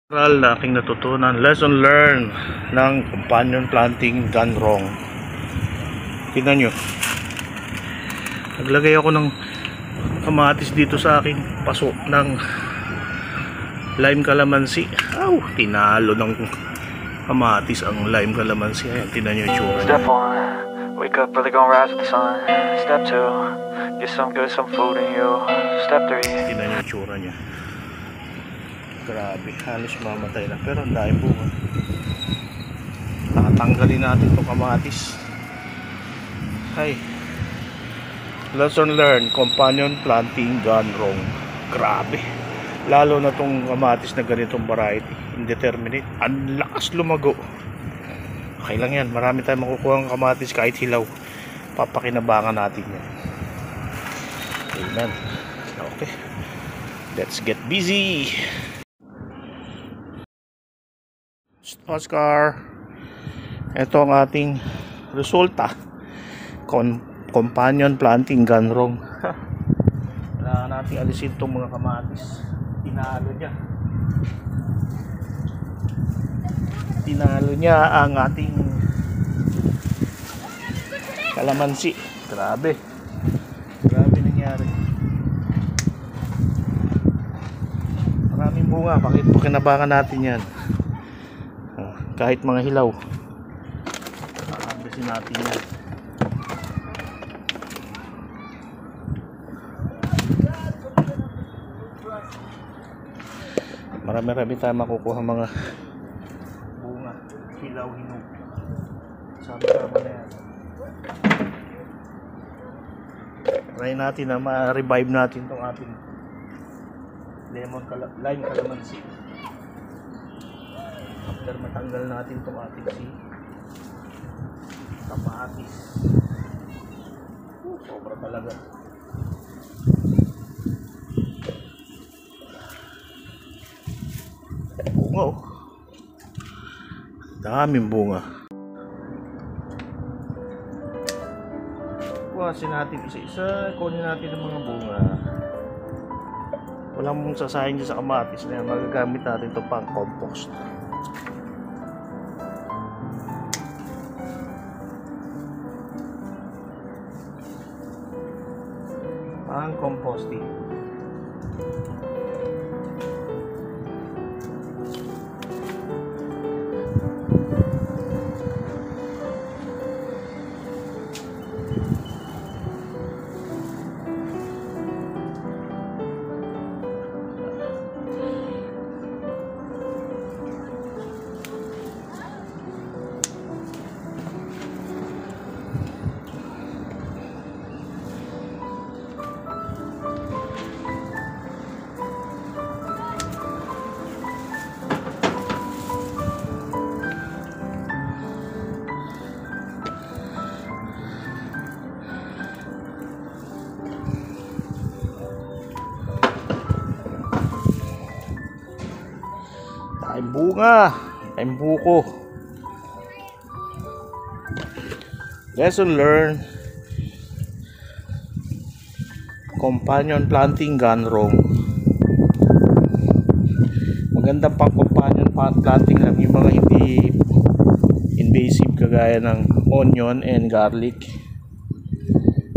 Aral na aking natutunan, lesson learned ng companion planting gone wrong. Tingnan nyo, naglagay ako ng kamatis dito sa aking paso ng lime calamansi. Tinalo ng kamatis ang lime calamansi. Ayan, tingnan nyo yung tsura niya. Step 1, wake up early, gonna rise with the sun. Step 2, get some good, some food in you. Step 3, tingnan nyo yung tsura niya. Grabe, halos mamatay na, pero ang dahil bunga. Tatanggalin natin itong kamatis. Hay, lesson learned, companion planting gone wrong. Grabe, lalo na itong kamatis na ganitong variety, indeterminate, ang lakas lumago. Okay lang yan, marami tayong makukuha ng kamatis kahit hilaw. Papakinabangan natin yan. Amen. Okay, let's get busy. Oscar, ito ang ating resulta. Companion planting gone wrong. Kailangan natin alisin itong mga kamatis. Tinalo niya ang ating kalamansi. Grabe nangyari. Maraming bunga, pakinabangan natin yan. Kahit mga hilaw, kakagasin natin yan. Marami-rami tayo makukuha mga bunga, hilaw, hinog. Sama-sama na yan. Try natin na ma-revive natin itong ating lime calamansi. After matanggal natin itong ating kamatis. Sobra talaga. Bunga, daming bunga. Kuhasin natin isa-isa, kunin natin ang mga bunga. Walang mong sasayang dyan sa kamatis na yan. Magagamit natin ito pang compost. Ang composting. Tayong bunga, tayong buko. Lesson learned, companion planting gone wrong. Magandang pang companion planting lang yung mga hindi invasive, kagaya ng onion and garlic,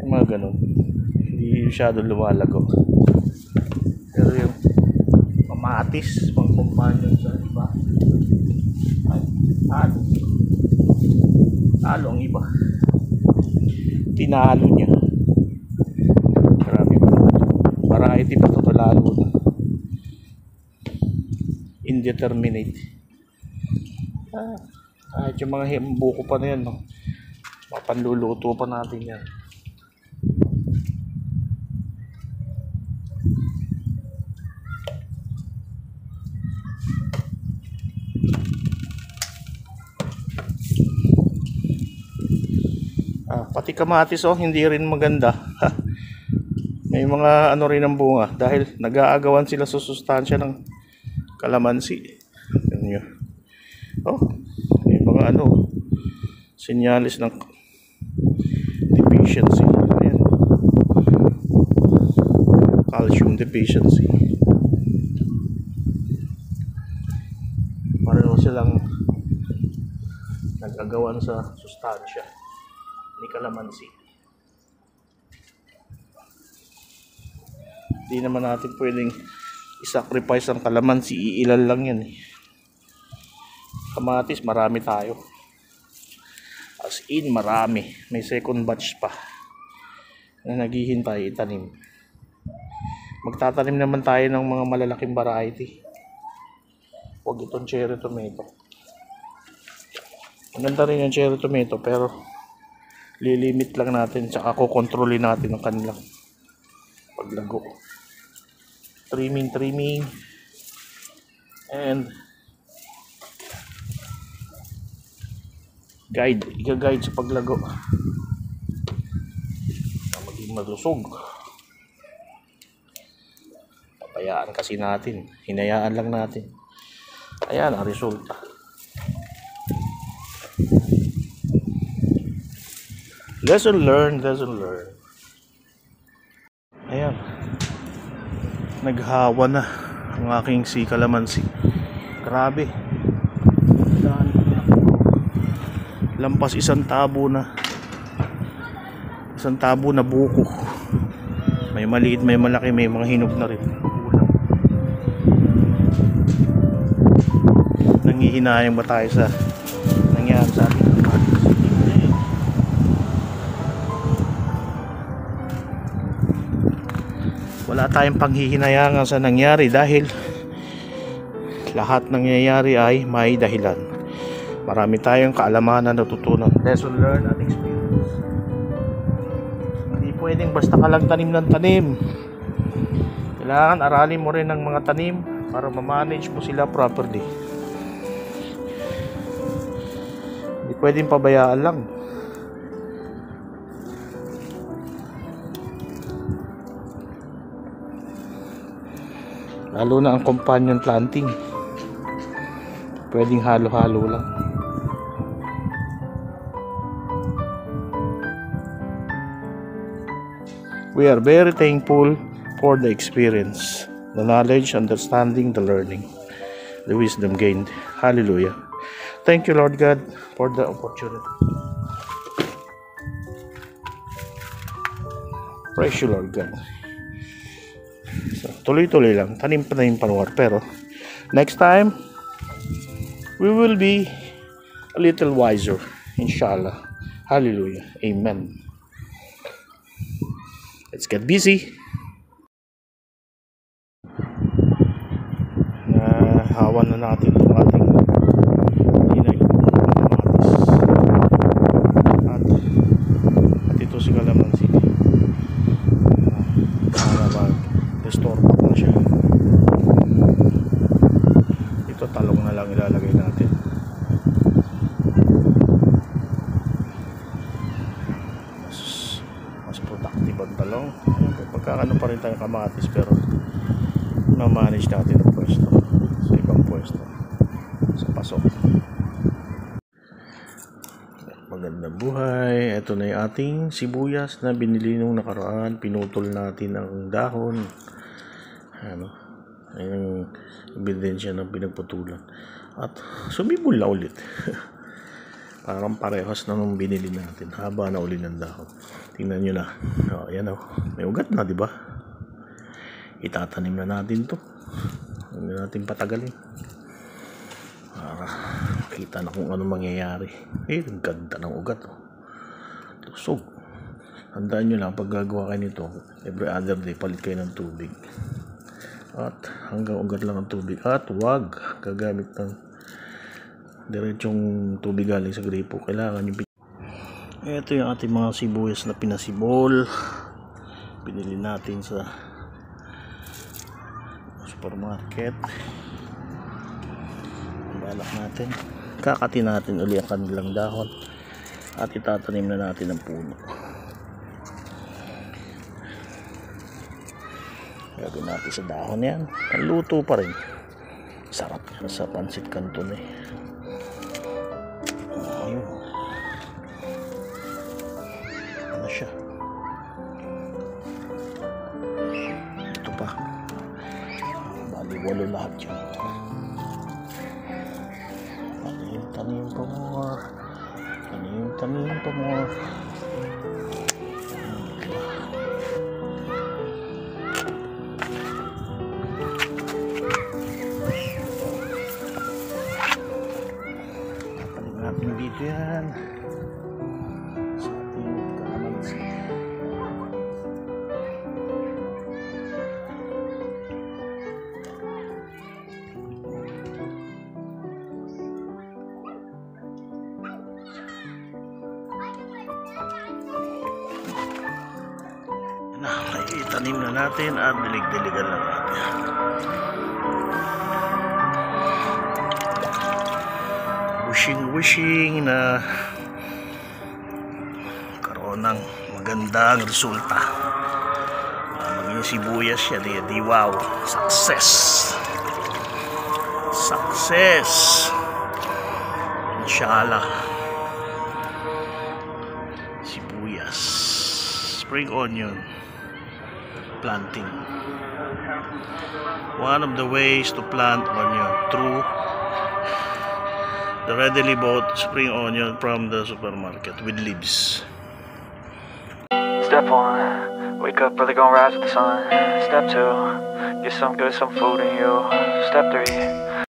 yung mga ganun, hindi masyado lumalago. Pero yung kamatis, pang companion sa iba, talo ang iba. Tinalo niya. Marami pa ito. Variety pa ito, lalo na indeterminate. Kahit yung mga buko pa na yan, no? Mapanluluto pa natin yan. Pati kamatis, hindi rin maganda. May mga ano rin ang bunga dahil nag-aagawan sila sa sustansya ng kalamansi. May mga sinyalis ng deficiency. Ayan. Calcium deficiency. walang nag-agawan sa sustansya ni kalamansi. Hindi naman natin pwedeng i-sacrifice ang kalamansi, iilan lang yan eh. Kamatis marami tayo, as in marami, may second batch pa na naghihintay itanim. Magtatanim naman tayo ng mga malalaking variety. Huwag itong cherry tomato. Maganda rin yung cherry tomato pero lilimit lang natin, tsaka kukontrolin natin ang kanilang paglago. Trimming and i-guide sa paglago na maging malusog. Papayaan kasi natin, hinayaan lang natin. Ayan ang resulta. Lesson learned. Ayan, naghawa na ang aking si kalamansi. Grabe, lampas isang tabo na buko. May maliit, may malaki, may mga hinog na rin. Nanghihinayang ba tayo sa nangyari sa ating kamatis? Wala tayong panghihinayangan sa nangyari dahil lahat nangyayari ay may dahilan. Marami tayong kaalamanan na natutunan. Lesson learned at experience. Hindi pwedeng basta ka lang tanim ng tanim. Kailangan aralin mo rin ang mga tanim para ma-manage mo sila properly. Hindi pwedeng pabayaan lang. Lalo na ang companion planting. Pwedeng halo-halo lang. We are very thankful for the experience, the knowledge, understanding, the learning, the wisdom gained. Hallelujah. Thank you, Lord God, for the opportunity. Praise you, Lord God. So, tuloy-tuloy lang, tanim panwar, pero next time we will be a little wiser, inshallah. Hallelujah. Amen. Let's get busy. Hawan na natin itong ating hinay kamatis. At ito si kalamansi. Para mag-restore back na siya. Ito talong na lang ilalagay natin. Mas productive ang talong. Pagkakano pa rin tayo kamatis pero ma-manage natin ang pwesto sa ibang pwesto sa pasok. Magandang buhay. Ito na yung ating sibuyas na binili nung nakaraan. Pinutol natin ang dahon. Ayun ang ebidensya ng pinagputulan. At sumibol na ulit. Parang parehas na nung binili natin. Haba na uli ng dahon. Tingnan nyo na. Ayan o. May ugat na, di ba? Itatanim na natin to. Hindi natin patagalin. Para makita na kung ano mangyayari. Ang ganda ng ugat. Tusog. Tandaan nyo lang, pag gagawa kayo nito, every other day, palit kayo ng tubig. At hanggang ugat lang ang tubig. At wag gagamit ng diretsong tubig galing sa gripo. Kailangan yung... Ito yung ating mga sibuyas na pinasibol. Binili natin sa supermarket. Balak natin. Kakatin natin uli ang kanilang dahon. At itatanim na natin ang puno. Gagawin natin sa dahon yan. Ang luto pa rin. Sarap yan sa pansit canton eh. Ayun. Ano siya? Ito pa. Bali, walo lahat yan. tanim pa more. Tanim pa more. Tanim natin dito yan. Sa ating kalamansi. Itanim na natin at dilig-diligan na natin. Wishing na karoon ng magandang resulta. Maging sibuyas yan, di wow, success, inshallah. Sibuyas, spring onion planting. One of the ways to plant onion through the readily bought spring onion from the supermarket with leaves. Step 1, wake up early, gonna rise with the sun. Step 2, get some food in you. Step 3,